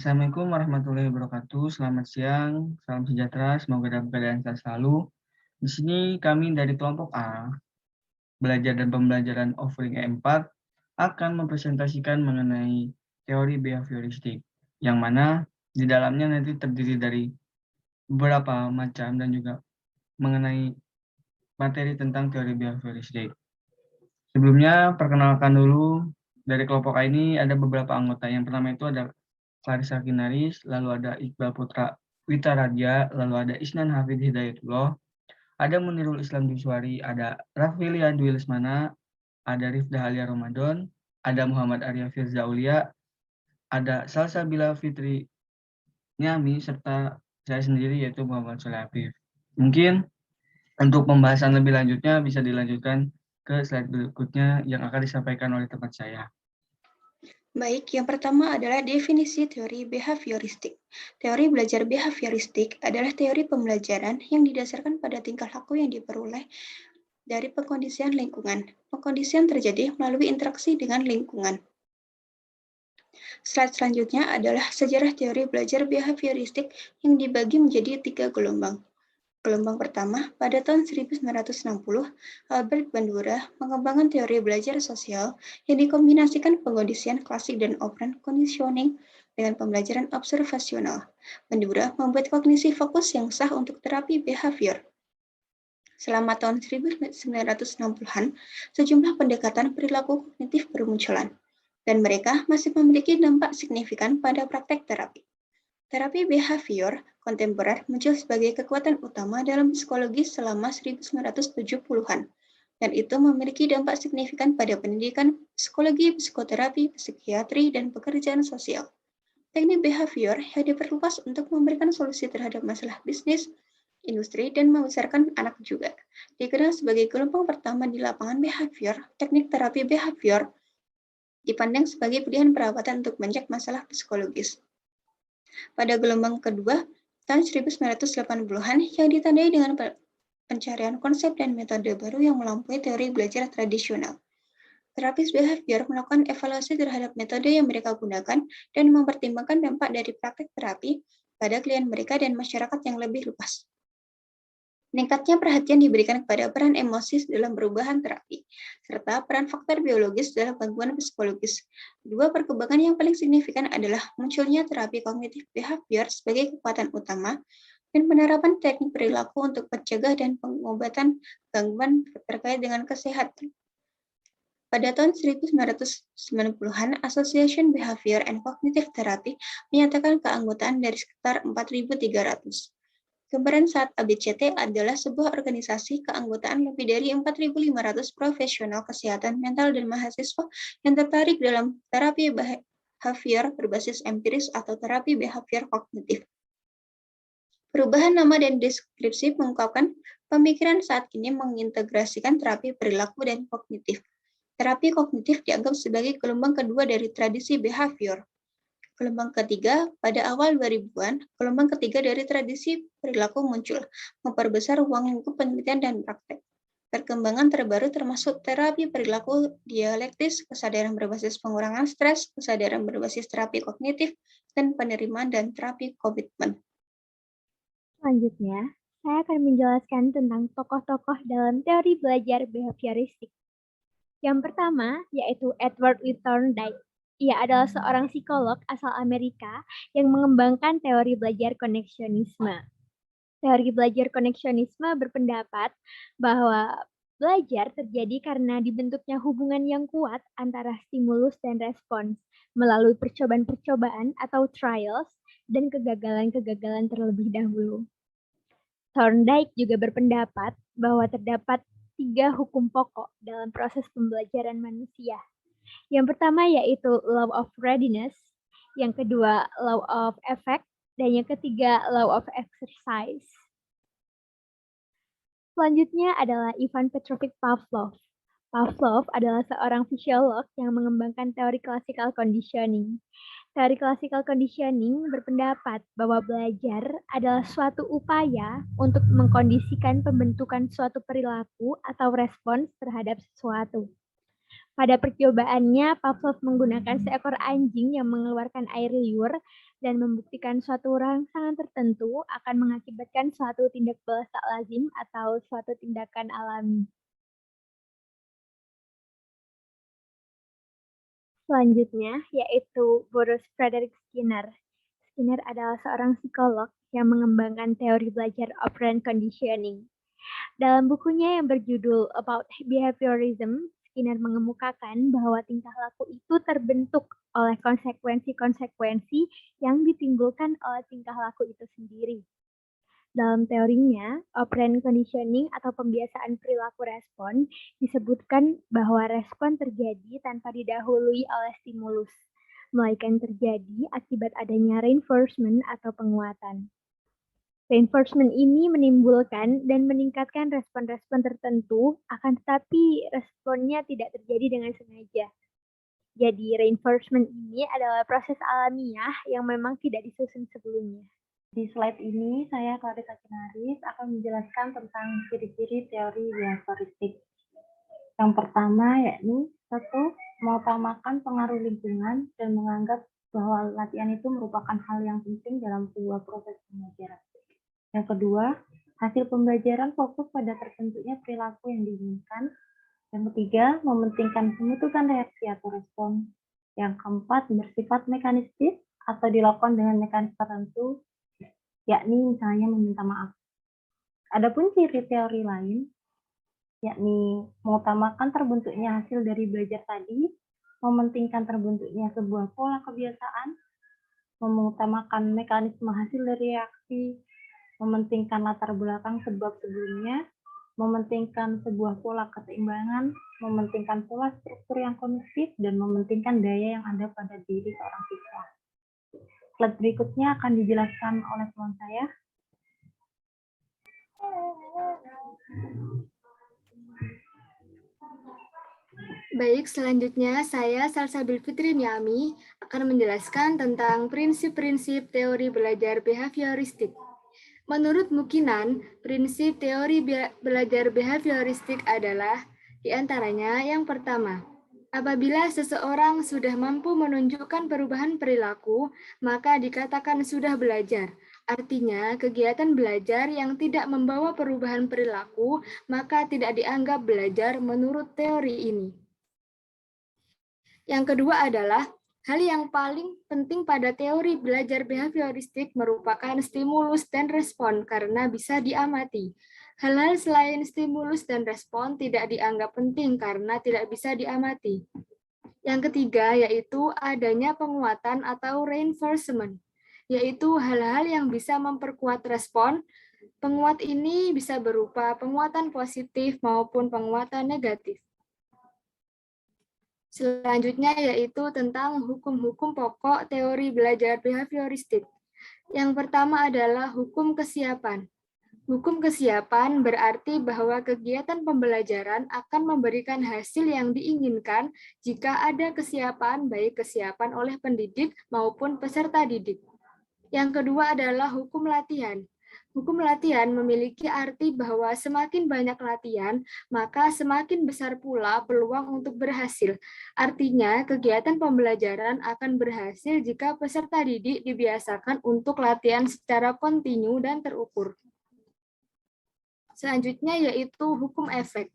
Assalamualaikum warahmatullahi wabarakatuh. Selamat siang, salam sejahtera, semoga dalam keadaan sehat selalu. Di sini kami dari kelompok A, belajar dan pembelajaran offering E4, akan mempresentasikan mengenai teori behavioristik, yang mana di dalamnya nanti terdiri dari beberapa macam dan juga mengenai materi tentang teori behavioristik. Sebelumnya, perkenalkan dulu dari kelompok A ini ada beberapa anggota. Yang pertama itu ada Clarissa Kinaris, lalu ada Iqbal Putra Witaraja, lalu ada Isnan Hafid Hidayatullah, ada Munirul Islam Juswari, ada Raffilia Dwi Lesmana, ada Rifda Alia Ramadan, ada Muhammad Arya Firza Aulia, ada Salsabila Fitri Nyami, serta saya sendiri yaitu Muhammad Soleh Afif. Mungkin untuk pembahasan lebih lanjutnya bisa dilanjutkan ke slide berikutnya yang akan disampaikan oleh teman saya. Baik, yang pertama adalah definisi teori behavioristik. Teori belajar behavioristik adalah teori pembelajaran yang didasarkan pada tingkah laku yang diperoleh dari pengkondisian lingkungan. Pengkondisian terjadi melalui interaksi dengan lingkungan. Slide selanjutnya adalah sejarah teori belajar behavioristik yang dibagi menjadi 3 gelombang. Gelombang pertama, pada tahun 1960, Albert Bandura mengembangkan teori belajar sosial yang dikombinasikan pengkondisian klasik dan operant conditioning dengan pembelajaran observasional. Bandura membuat kognisi fokus yang sah untuk terapi behavior. Selama tahun 1960-an, sejumlah pendekatan perilaku kognitif bermunculan, dan mereka masih memiliki dampak signifikan pada praktek terapi. Terapi behavior kontemporer muncul sebagai kekuatan utama dalam psikologi selama 1970-an, dan itu memiliki dampak signifikan pada pendidikan, psikologi, psikoterapi, psikiatri, dan pekerjaan sosial. Teknik behavior yang diperluas untuk memberikan solusi terhadap masalah bisnis, industri, dan membesarkan anak juga. Dikenal sebagai gelombang pertama di lapangan behavior, teknik terapi behavior dipandang sebagai pilihan perawatan untuk banyak masalah psikologis. Pada gelombang kedua, tahun 1980-an yang ditandai dengan pencarian konsep dan metode baru yang melampaui teori belajar tradisional. Terapis behavior melakukan evaluasi terhadap metode yang mereka gunakan dan mempertimbangkan dampak dari praktek terapi pada klien mereka dan masyarakat yang lebih luas. Meningkatnya perhatian diberikan kepada peran emosi dalam perubahan terapi, serta peran faktor biologis dalam gangguan psikologis. Dua perkembangan yang paling signifikan adalah munculnya terapi kognitif behavior sebagai kekuatan utama dan penerapan teknik perilaku untuk mencegah dan pengobatan gangguan terkait dengan kesehatan. Pada tahun 1990-an, Association Behavior and Cognitive Therapy menyatakan keanggotaan dari sekitar 4.300. Gambaran saat ABCT adalah sebuah organisasi keanggotaan lebih dari 4.500 profesional kesehatan mental dan mahasiswa yang tertarik dalam terapi behavior berbasis empiris atau terapi behavior kognitif. Perubahan nama dan deskripsi mengungkapkan pemikiran saat ini mengintegrasikan terapi perilaku dan kognitif. Terapi kognitif dianggap sebagai gelombang kedua dari tradisi behavior. Gelombang ketiga, pada awal 2000-an, gelombang ketiga dari tradisi perilaku muncul, memperbesar ruang lingkup penelitian dan praktek. Perkembangan terbaru termasuk terapi perilaku dialektis, kesadaran berbasis pengurangan stres, kesadaran berbasis terapi kognitif, dan penerimaan dan terapi komitmen. Selanjutnya, saya akan menjelaskan tentang tokoh-tokoh dalam teori belajar behavioristik. Yang pertama, yaitu Edward W. Thorndike. Ia adalah seorang psikolog asal Amerika yang mengembangkan teori belajar koneksionisme. Teori belajar koneksionisme berpendapat bahwa belajar terjadi karena dibentuknya hubungan yang kuat antara stimulus dan respons melalui percobaan-percobaan atau trials dan kegagalan-kegagalan terlebih dahulu. Thorndike juga berpendapat bahwa terdapat 3 hukum pokok dalam proses pembelajaran manusia. Yang pertama yaitu law of readiness, yang kedua law of effect, dan yang ketiga law of exercise. Selanjutnya adalah Ivan Petrovich Pavlov. Pavlov adalah seorang fisiolog yang mengembangkan teori classical conditioning. Teori classical conditioning berpendapat bahwa belajar adalah suatu upaya untuk mengkondisikan pembentukan suatu perilaku atau respons terhadap sesuatu. Pada percobaannya, Pavlov menggunakan seekor anjing yang mengeluarkan air liur dan membuktikan suatu rangsangan tertentu akan mengakibatkan suatu tindak balas tak lazim atau suatu tindakan alami. Selanjutnya, yaitu Boris Frederick Skinner. Skinner adalah seorang psikolog yang mengembangkan teori belajar operant conditioning. Dalam bukunya yang berjudul About Behaviorism, Skinner mengemukakan bahwa tingkah laku itu terbentuk oleh konsekuensi-konsekuensi yang ditimbulkan oleh tingkah laku itu sendiri. Dalam teorinya, operant conditioning atau pembiasaan perilaku respon disebutkan bahwa respon terjadi tanpa didahului oleh stimulus, melainkan terjadi akibat adanya reinforcement atau penguatan. Reinforcement ini menimbulkan dan meningkatkan respon-respon tertentu, akan tetapi responnya tidak terjadi dengan sengaja. Jadi, reinforcement ini adalah proses alamiah yang memang tidak disusun sebelumnya. Di slide ini, saya Clarissa Kinaris akan menjelaskan tentang ciri-ciri teori behavioristik. Yang pertama yakni 1. Mengutamakan pengaruh lingkungan dan menganggap bahwa latihan itu merupakan hal yang penting dalam sebuah proses pembelajaran. Yang kedua, hasil pembelajaran fokus pada terbentuknya perilaku yang diinginkan. Yang ketiga, mementingkan pemutusan reaksi atau respon. Yang keempat, bersifat mekanistis atau dilakukan dengan mekanisme tertentu, yakni misalnya meminta maaf. Adapun ciri teori lain, yakni mengutamakan terbentuknya hasil dari belajar tadi, mementingkan terbentuknya sebuah pola kebiasaan, mengutamakan mekanisme hasil dari reaksi, mementingkan latar belakang sebab sebelumnya, mementingkan sebuah pola keseimbangan, mementingkan pola struktur yang kognitif, dan mementingkan daya yang ada pada diri seorang siswa. Slide berikutnya akan dijelaskan oleh teman saya. Baik, selanjutnya saya Salsabil Fitri Niami akan menjelaskan tentang prinsip-prinsip teori belajar behavioristik. Menurut Mukinan, prinsip teori belajar behavioristik adalah di antaranya yang pertama, apabila seseorang sudah mampu menunjukkan perubahan perilaku, maka dikatakan sudah belajar. Artinya, kegiatan belajar yang tidak membawa perubahan perilaku, maka tidak dianggap belajar menurut teori ini. Yang kedua adalah, hal yang paling penting pada teori belajar behavioristik merupakan stimulus dan respon karena bisa diamati. Hal-hal selain stimulus dan respon tidak dianggap penting karena tidak bisa diamati. Yang ketiga yaitu adanya penguatan atau reinforcement, yaitu hal-hal yang bisa memperkuat respon. Penguat ini bisa berupa penguatan positif maupun penguatan negatif. Selanjutnya yaitu tentang hukum-hukum pokok teori belajar behavioristik. Yang pertama adalah hukum kesiapan. Hukum kesiapan berarti bahwa kegiatan pembelajaran akan memberikan hasil yang diinginkan jika ada kesiapan, baik kesiapan oleh pendidik maupun peserta didik. Yang kedua adalah hukum latihan. Hukum latihan memiliki arti bahwa semakin banyak latihan, maka semakin besar pula peluang untuk berhasil. Artinya, kegiatan pembelajaran akan berhasil jika peserta didik dibiasakan untuk latihan secara kontinu dan terukur. Selanjutnya yaitu hukum efek.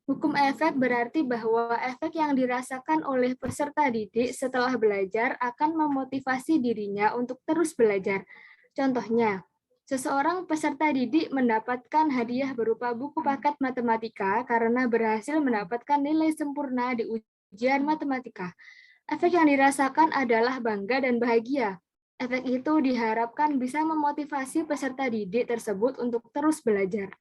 Hukum efek berarti bahwa efek yang dirasakan oleh peserta didik setelah belajar akan memotivasi dirinya untuk terus belajar. Contohnya, seseorang peserta didik mendapatkan hadiah berupa buku paket matematika karena berhasil mendapatkan nilai sempurna di ujian matematika. Efek yang dirasakan adalah bangga dan bahagia. Efek itu diharapkan bisa memotivasi peserta didik tersebut untuk terus belajar.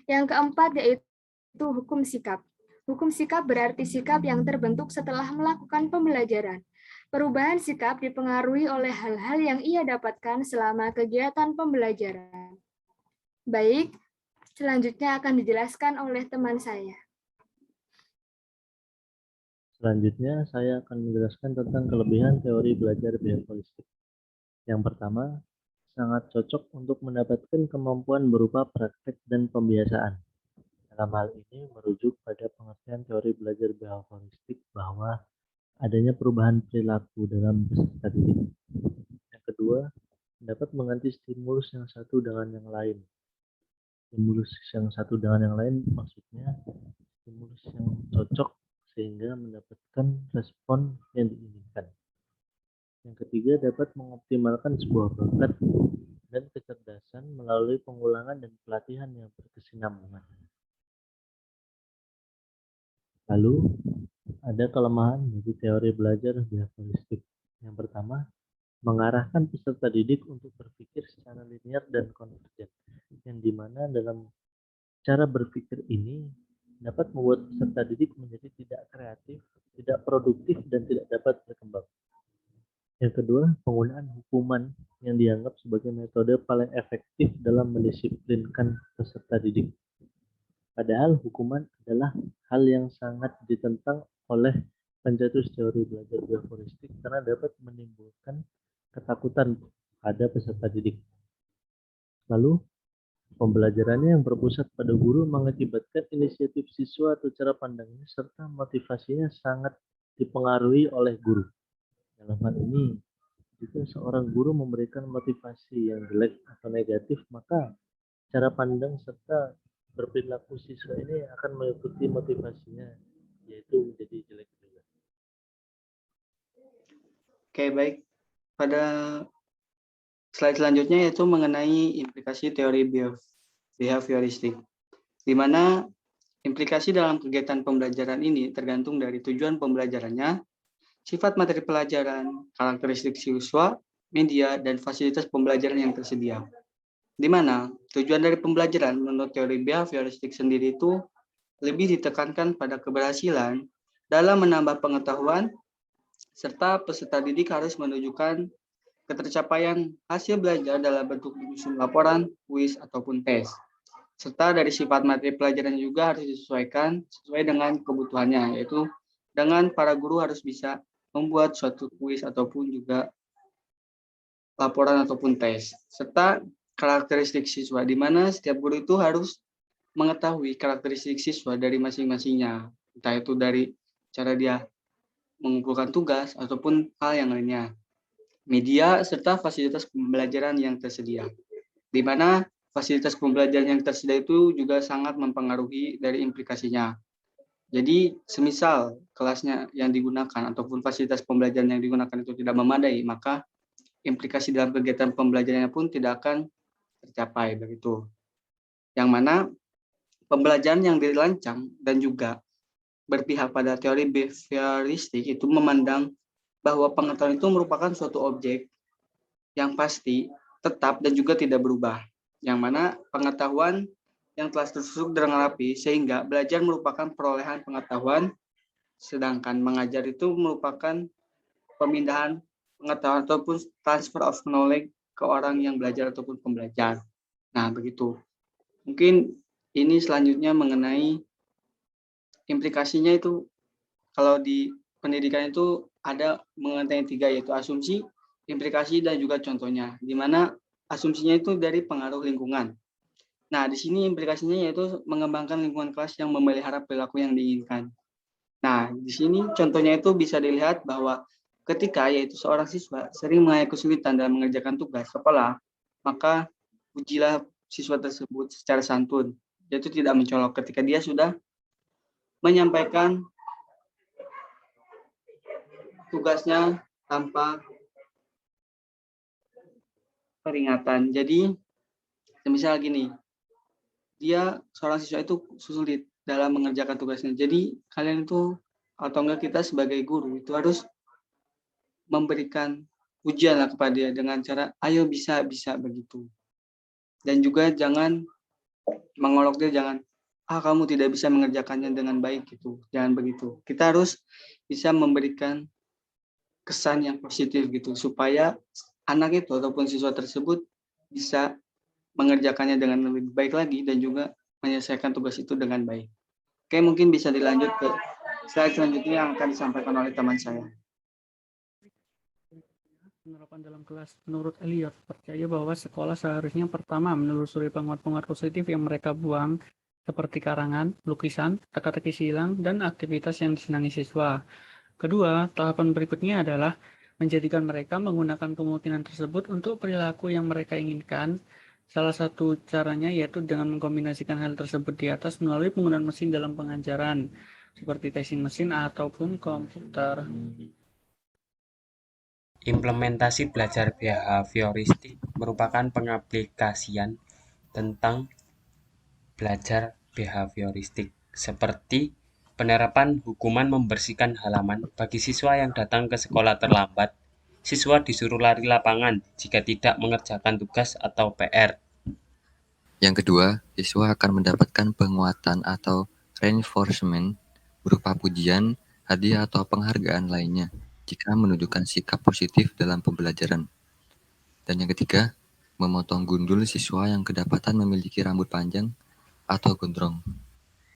Yang keempat yaitu hukum sikap. Hukum sikap berarti sikap yang terbentuk setelah melakukan pembelajaran. Perubahan sikap dipengaruhi oleh hal-hal yang ia dapatkan selama kegiatan pembelajaran. Baik, selanjutnya akan dijelaskan oleh teman saya. Selanjutnya, saya akan menjelaskan tentang kelebihan teori belajar behavioristik. Yang pertama, sangat cocok untuk mendapatkan kemampuan berupa praktek dan pembiasaan. Dalam hal ini merujuk pada pengertian teori belajar behavioristik bahwa adanya perubahan perilaku dalam peserta didik. Yang kedua, kedua, dapat mengganti stimulus yang satu dengan yang lain. Stimulus yang satu dengan yang lain maksudnya stimulus yang cocok sehingga mendapatkan respon yang diinginkan. Yang ketiga, dapat mengoptimalkan sebuah bakat dan kecerdasan melalui pengulangan dan pelatihan yang berkesinambungan. Lalu, ada kelemahan dari teori belajar behavioristik. Yang pertama, mengarahkan peserta didik untuk berpikir secara linear dan konvergen, yang dimana dalam cara berpikir ini dapat membuat peserta didik menjadi tidak kreatif, tidak produktif, dan tidak dapat berkembang. Yang kedua, penggunaan hukuman yang dianggap sebagai metode paling efektif dalam mendisiplinkan peserta didik. Padahal hukuman adalah hal yang sangat ditentang oleh pencetus teori belajar behavioristik karena dapat menimbulkan ketakutan pada peserta didik. Lalu, pembelajarannya yang berpusat pada guru mengakibatkan inisiatif siswa atau cara pandangnya serta motivasinya sangat dipengaruhi oleh guru. Dalam hal ini, jika seorang guru memberikan motivasi yang jelek atau negatif, maka cara pandang serta berperilaku siswa ini akan mengikuti motivasinya, yaitu menjadi jelek juga. Oke, baik. Pada slide selanjutnya yaitu mengenai implikasi teori behavioristik, di mana implikasi dalam kegiatan pembelajaran ini tergantung dari tujuan pembelajarannya, sifat materi pelajaran, karakteristik siswa, media, dan fasilitas pembelajaran yang tersedia. Di mana tujuan dari pembelajaran menurut teori behavioristik sendiri itu lebih ditekankan pada keberhasilan dalam menambah pengetahuan, serta peserta didik harus menunjukkan ketercapaian hasil belajar dalam bentuk menyusun laporan, kuis, ataupun tes. Serta dari sifat materi pelajaran juga harus disesuaikan sesuai dengan kebutuhannya, yaitu dengan para guru harus bisa membuat suatu kuis ataupun juga laporan ataupun tes. Serta karakteristik siswa, di mana setiap guru itu harus mengetahui karakteristik siswa dari masing-masingnya, entah itu dari cara dia mengumpulkan tugas ataupun hal yang lainnya. Media serta fasilitas pembelajaran yang tersedia, di mana fasilitas pembelajaran yang tersedia itu juga sangat mempengaruhi dari implikasinya. Jadi, semisal kelasnya yang digunakan ataupun fasilitas pembelajaran yang digunakan itu tidak memadai, maka implikasi dalam kegiatan pembelajarannya pun tidak akan tercapai begitu. Yang mana pembelajaran yang dirancang dan juga berpihak pada teori behavioristik itu memandang bahwa pengetahuan itu merupakan suatu objek yang pasti, tetap, dan juga tidak berubah. Yang mana pengetahuan yang telah terstruktur dengan rapi sehingga belajar merupakan perolehan pengetahuan, sedangkan mengajar itu merupakan pemindahan pengetahuan ataupun transfer of knowledge ke orang yang belajar ataupun pembelajar. Nah, begitu. Mungkin ini selanjutnya mengenai implikasinya itu kalau di pendidikan itu ada mengenai 3, yaitu asumsi, implikasi, dan juga contohnya, di mana asumsinya itu dari pengaruh lingkungan. Nah, di sini implikasinya yaitu mengembangkan lingkungan kelas yang memelihara perilaku yang diinginkan. Nah, di sini contohnya itu bisa dilihat bahwa ketika yaitu seorang siswa sering mengalami kesulitan dalam mengerjakan tugas sekolah, maka ujilah siswa tersebut secara santun, yaitu tidak mencolok ketika dia sudah menyampaikan tugasnya tanpa peringatan. Jadi, misal gini, dia seorang siswa itu sulit dalam mengerjakan tugasnya. Jadi kalian itu atau enggak kita sebagai guru itu harus memberikan ujian lah kepada dia dengan cara ayo bisa begitu. Dan juga jangan mengolok dia, jangan kamu tidak bisa mengerjakannya dengan baik gitu. Jangan begitu. Kita harus bisa memberikan kesan yang positif gitu supaya anak itu ataupun siswa tersebut bisa mengerjakannya dengan lebih baik lagi dan juga menyelesaikan tugas itu dengan baik. Oke, mungkin bisa dilanjut ke slide selanjutnya yang akan disampaikan oleh teman saya. Penerapan dalam kelas. Menurut Elliot, percaya bahwa sekolah seharusnya pertama menelusuri penguat-penguat positif yang mereka buang, seperti karangan, lukisan, teka-teki silang, dan aktivitas yang disenangi siswa. Kedua, tahapan berikutnya adalah menjadikan mereka menggunakan kemungkinan tersebut untuk perilaku yang mereka inginkan. Salah satu caranya yaitu dengan mengkombinasikan hal tersebut di atas melalui penggunaan mesin dalam pengajaran, seperti testing mesin ataupun komputer. Implementasi belajar behavioristik merupakan pengaplikasian tentang belajar behavioristik, seperti penerapan hukuman membersihkan halaman bagi siswa yang datang ke sekolah terlambat. Siswa disuruh lari lapangan jika tidak mengerjakan tugas atau PR. Yang kedua, siswa akan mendapatkan penguatan atau reinforcement berupa pujian, hadiah, atau penghargaan lainnya jika menunjukkan sikap positif dalam pembelajaran. Dan yang ketiga, memotong gundul siswa yang kedapatan memiliki rambut panjang atau gondrong.